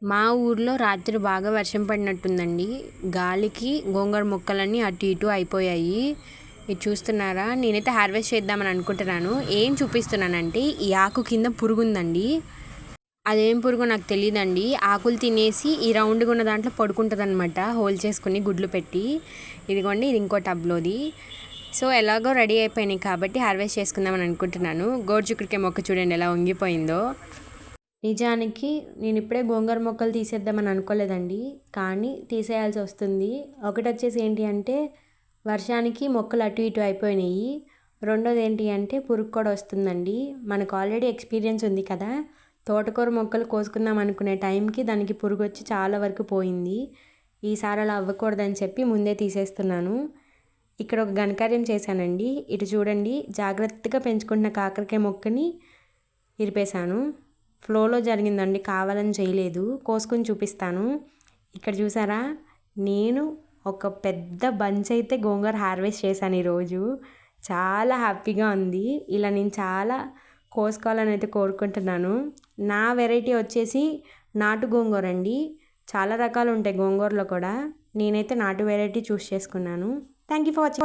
మా ఊర్లో రాత్రి బాగా వర్షం పడినట్టుందండి. గాలికి గోంగూర మొక్కలన్నీ అటు ఇటు అయిపోయాయి. ఇది చూస్తున్నారా? నేనైతే హార్వెస్ట్ చేద్దామని అనుకుంటున్నాను. ఏం చూపిస్తున్నానంటే ఈ ఆకు కింద పురుగుందండి. అదేం పురుగో నాకు తెలియదండి. ఆకులు తినేసి ఈ రౌండ్గా ఉన్న దాంట్లో పడుకుంటుంది అనమాట, హోల్ చేసుకుని గుడ్లు పెట్టి. ఇదిగోండి, ఇది ఇంకో టబ్లోది. సో ఎలాగో రెడీ అయిపోయినాయి కాబట్టి హార్వెస్ట్ చేసుకుందామని అనుకుంటున్నాను. గోరుచిక్కుడుకాయ మొక్క చూడండి ఎలా వంగిపోయిందో. నిజానికి నేను ఇప్పుడే గోంగూర మొక్కలు తీసేద్దామని అనుకోలేదండి, కానీ తీసేయాల్సి వస్తుంది. ఒకటి వచ్చేసి ఏంటి అంటే వర్షానికి మొక్కలు అటు ఇటు అయిపోయినాయి. రెండోది ఏంటి అంటే పురుగు కూడా వస్తుందండి. మనకు ఆల్రెడీ ఎక్స్పీరియన్స్ ఉంది కదా, తోటకూర మొక్కలు కోసుకుందాం అనుకునే టైంకి దానికి పురుగు వచ్చి చాలా వరకు పోయింది. ఈసారి అలా అవ్వకూడదని చెప్పి ముందే తీసేస్తున్నాను. ఇక్కడ ఒక ఘనకార్యం చేశానండి. ఇటు చూడండి, జాగ్రత్తగా పెంచుకుంటున్న కాకరకాయ మొక్కని ఇరిపేశాను. ఫ్లోలో జరిగిందండి, కావాలని చేయలేదు. కోసుకొని చూపిస్తాను. ఇక్కడ చూసారా, నేను ఒక పెద్ద బంచ్ అయితే గోంగూర హార్వెస్ట్ చేశాను ఈరోజు. చాలా హ్యాపీగా ఉంది. ఇలా నేను చాలా కోసుకోవాలని అయితే కోరుకుంటున్నాను. నా వెరైటీ వచ్చేసి నాటు గోంగూర అండి. చాలా రకాలు ఉంటాయి గోంగూరలో కూడా. నేనైతే నాటు వెరైటీ చూస్ చేసుకున్నాను. Thank you for watching.